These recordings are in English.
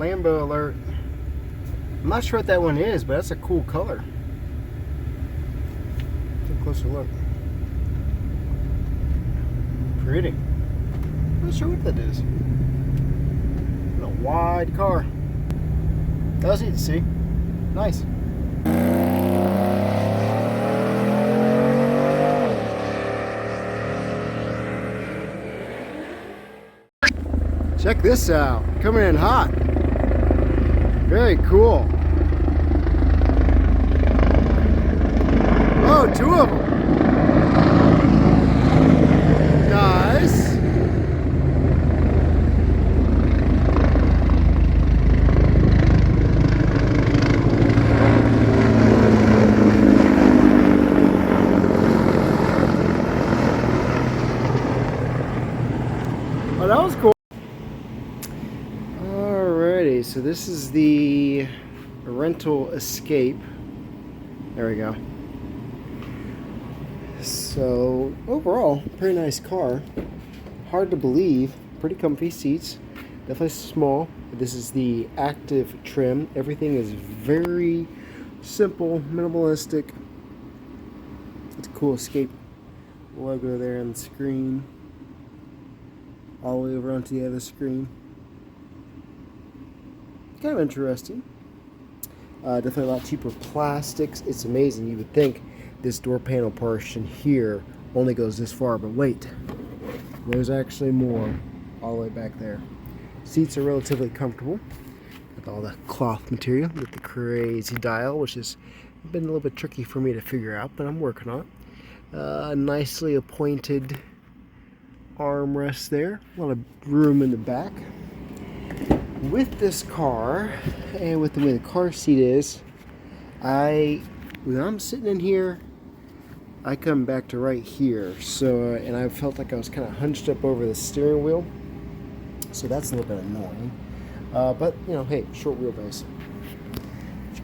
Lambo alert. I'm not sure what that one is, but that's a cool color. Take a closer look. Pretty. I'm not sure what that is. What a wide car. That was neat to see. Nice. Check this out. Coming in hot. Very cool. Oh, two of them. Nice. Oh, that was cool. Alrighty, so this is the rental Escape. There we go. So overall, pretty nice car. Hard to believe. Pretty comfy seats. Definitely small. This is the active trim. Everything is very simple, minimalistic. It's a cool Escape logo there on the screen. All the way over onto the other screen. Kind of interesting. Definitely a lot cheaper plastics. It's amazing. You would think this door panel portion here only goes this far, but wait, there's actually more all the way back there. Seats are relatively comfortable with all the cloth material with the crazy dial, which has been a little bit tricky for me to figure out, but I'm working on it. Nicely appointed armrest there. A lot of room in the back. With this car, and with the way the car seat is, when I'm sitting in here, I come back to right here. So, and I felt like I was kind of hunched up over the steering wheel. So that's a little bit annoying. But, you know, hey, short wheelbase.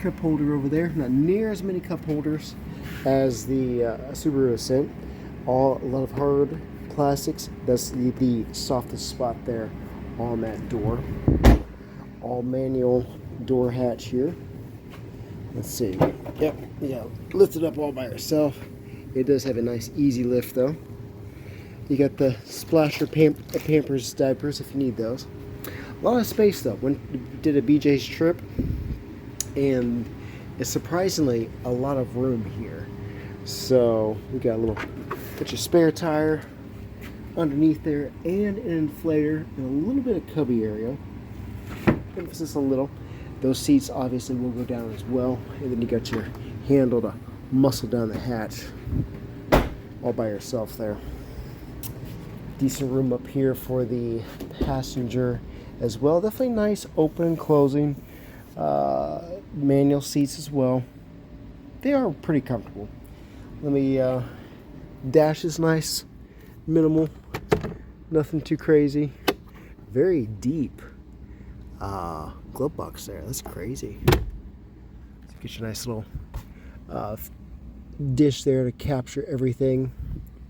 Cup holder over there. Not near as many cup holders as the Subaru Ascent. A lot of hard plastics. That's the softest spot there on that door. All manual door hatch here. Let's see. Yep, yeah, lift it up all by yourself. It does have a nice easy lift though. You got the splasher Pampers diapers if you need those. A lot of space though. Did a BJ's trip, and it's surprisingly a lot of room here. So we got your spare tire underneath there, and an inflator, and a little bit of cubby area. Emphasis on little. Those seats obviously will go down as well, and then you got your handle to muscle down the hatch all by yourself there. Decent room up here for the passenger as well. Definitely nice open and closing. Manual seats as well. They are pretty comfortable. Dash is nice, minimal, nothing too crazy. Very deep glove box there. That's crazy. Get your nice little dish there to capture everything.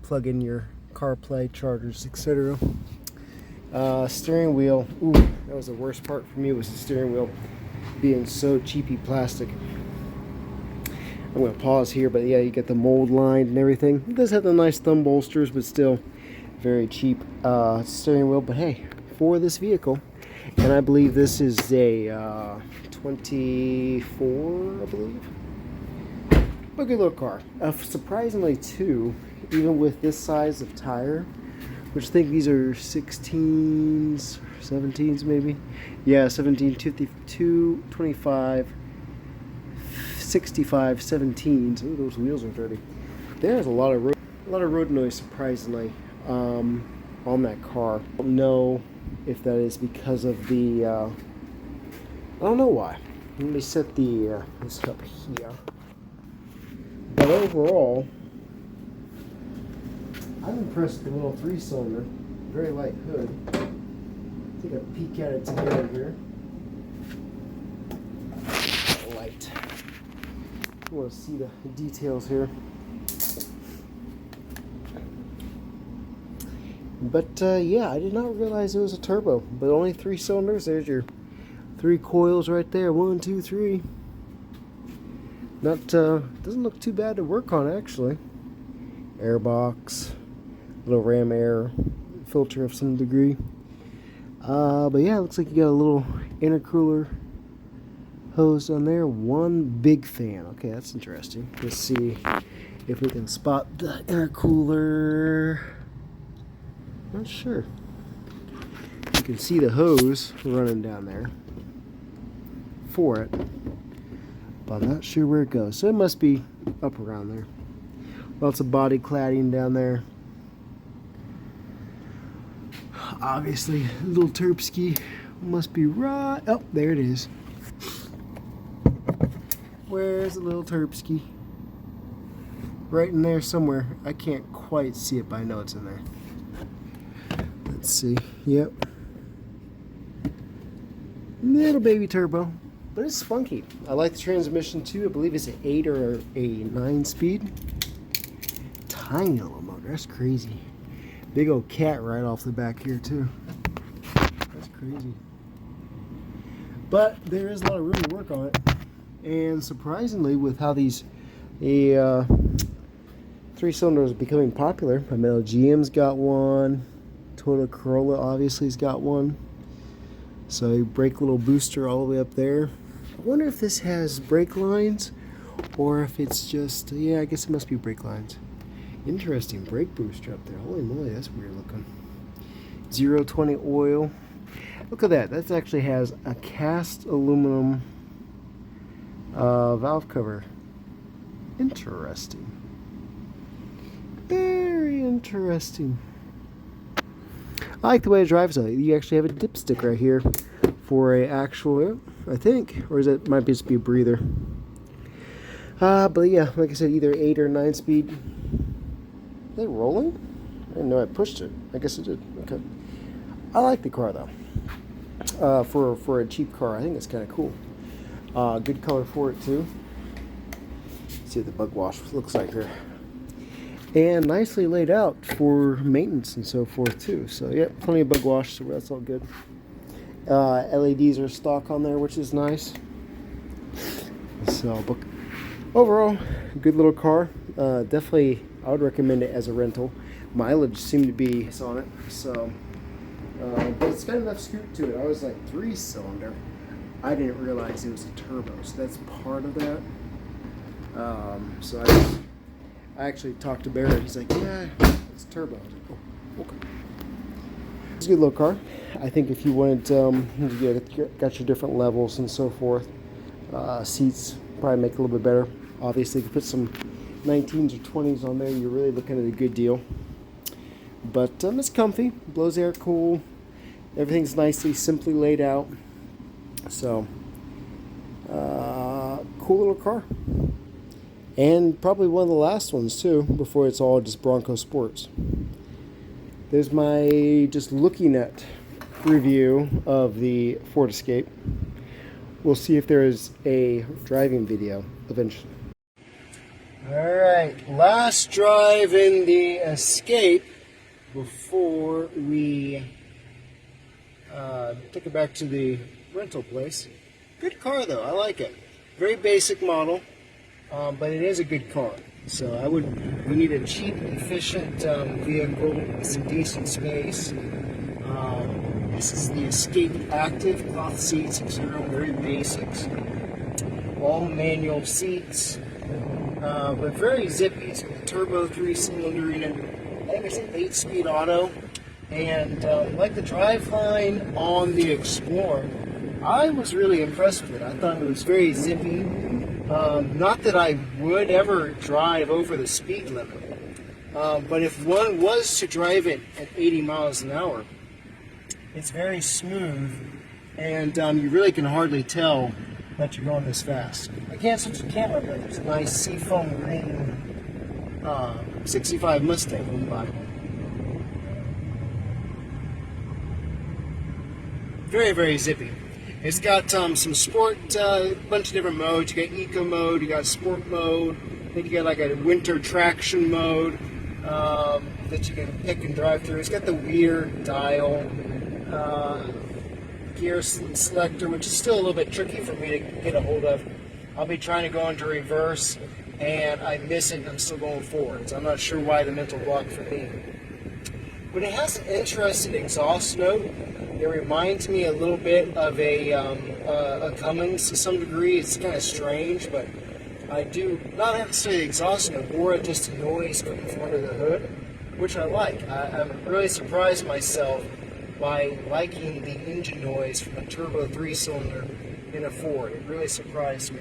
Plug in your CarPlay, chargers, etc. Steering wheel. Ooh, that was the worst part for me, was the steering wheel being so cheapy plastic. I'm going to pause here, but yeah, you get the mold lined and everything. It does have the nice thumb bolsters, but still very cheap steering wheel. But hey, for this vehicle, and I believe this is a 24, I believe. A good little car. Surprisingly too, even with this size of tire, which I think these are 16s, 17s maybe. Yeah, 17, 52, 25, 65, 17s. Ooh, those wheels are dirty. There's a lot of road noise, surprisingly, on that car. I don't know if that is because of the, I don't know why. Let me set this up here. But overall, I'm impressed with the little 3-cylinder. Very light hood. Take a peek at it together here. Light. You want to see the details here. But yeah, I did not realize it was a turbo. But only 3 cylinders. There's your 3 coils right there. 1, 2, 3. Not doesn't look too bad to work on actually. Air box, little ram air filter of some degree. But yeah, it looks like you got a little intercooler hose on there. 1 big fan. Okay, that's interesting. Let's see if we can spot the intercooler. Not sure. You can see the hose running down there for it, but I'm not sure where it goes. So it must be up around there. Lots of body cladding down there. Obviously, little Terpsky must be right. Oh, there it is. Where's the little Terpsky? Right in there somewhere. I can't quite see it, but I know it's in there. Let's see. Yep. Little baby turbo. But it's spunky. I like the transmission too. I believe it's an 8 or a 9 speed. Tiny little motor. That's crazy. Big old cat right off the back here too. That's crazy. But there is a lot of room to work on it. And surprisingly, with how these 3 cylinders are becoming popular, my Metal GM's got one. Toyota Corolla obviously has got one. So a brake little booster all the way up there. I wonder if this has brake lines or if it's just, yeah, I guess it must be brake lines. Interesting brake booster up there. Holy moly, that's weird looking. 020 oil. Look at that. That actually has a cast aluminum valve cover. Interesting. Very interesting. I like the way it drives though. You actually have a dipstick right here for a actual, I think, or is it might just be a breather. But yeah, like I said, either 8 or 9 speed. Is it rolling? I didn't know I pushed it. I guess it did. Okay. I like the car though. For a cheap car, I think it's kind of cool. Good color for it too. Let's see what the bug wash looks like here. And nicely laid out for maintenance and so forth too. So yeah, plenty of bug wash, so that's all good. LEDs are stock on there, which is nice. So, but overall, good little car. Definitely, I would recommend it as a rental. Mileage seemed to be on it, so. But it's got enough scoop to it. I was like 3-cylinder. I didn't realize it was a turbo, so that's part of that. So I actually talked to Barrett. He's like, yeah, it's turbo. I was like, oh, okay. It's a good little car. I think if you wanted, you got your different levels and so forth. Seats probably make it a little bit better. Obviously, if you put some 19s or 20s on there, you're really looking at a good deal. But it's comfy, blows air cool. Everything's nicely, simply laid out. So, cool little car. And probably one of the last ones too, before it's all just Bronco Sports. There's my just looking at review of the Ford Escape. We'll see if there is a driving video eventually. Alright, last drive in the Escape before we take it back to the rental place. Good car though, I like it. Very basic model. But it is a good car. So we need a cheap, efficient vehicle with some decent space. This is the Escape Active, cloth seats, etc. Very basics. All manual seats, but very zippy. It's got a turbo 3-cylinder in it. I think it's an 8-speed auto. And like the driveline on the Explorer, I was really impressed with it. I thought it was very zippy. Not that I would ever drive over the speed limit, but if one was to drive it at 80 miles an hour, it's very smooth, and you really can hardly tell that you're going this fast. I can't switch the camera, but there's a nice seafoam green 65 Mustang on the bottom. Very, very zippy. It's got some sport, bunch of different modes. You got eco mode, you got sport mode. I think you got like a winter traction mode that you can pick and drive through. It's got the weird dial. gear selector, which is still a little bit tricky for me to get a hold of. I'll be trying to go into reverse, and I miss it, and I'm still going forward. So I'm not sure why the mental block for me. But it has an interesting exhaust note. It reminds me a little bit of a Cummins to some degree. It's kind of strange, but I do not necessarily the exhaust note, or just a noise coming from under the hood, which I like. I'm really surprised myself by liking the engine noise from a turbo 3-cylinder in a Ford. It really surprised me.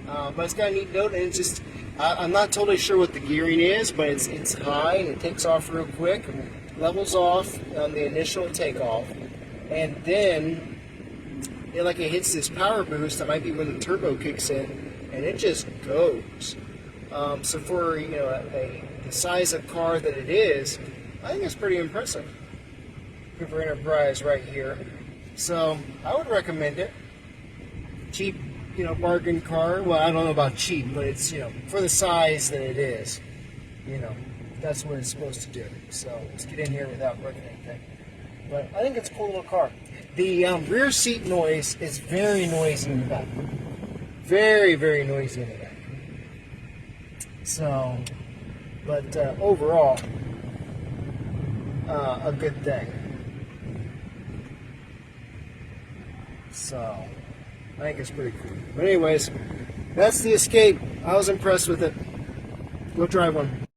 But it's got a neat note, and it's just, I'm not totally sure what the gearing is, but it's high, and it takes off real quick, and levels off on the initial takeoff, and then it hits this power boost. That might be when the turbo kicks in, and it just goes. So for the size of car that it is, I think it's pretty impressive. Cooper Enterprise right here. So I would recommend it. Cheap, bargain car. Well, I don't know about cheap, but it's, for the size that it is, that's what it's supposed to do. So let's get in here without breaking anything. But I think it's a cool little car. The rear seat noise is very noisy in the back. Very, very noisy in the back. So, but overall, a good thing. So, I think it's pretty cool. But anyways, that's the Escape. I was impressed with it. Go drive one.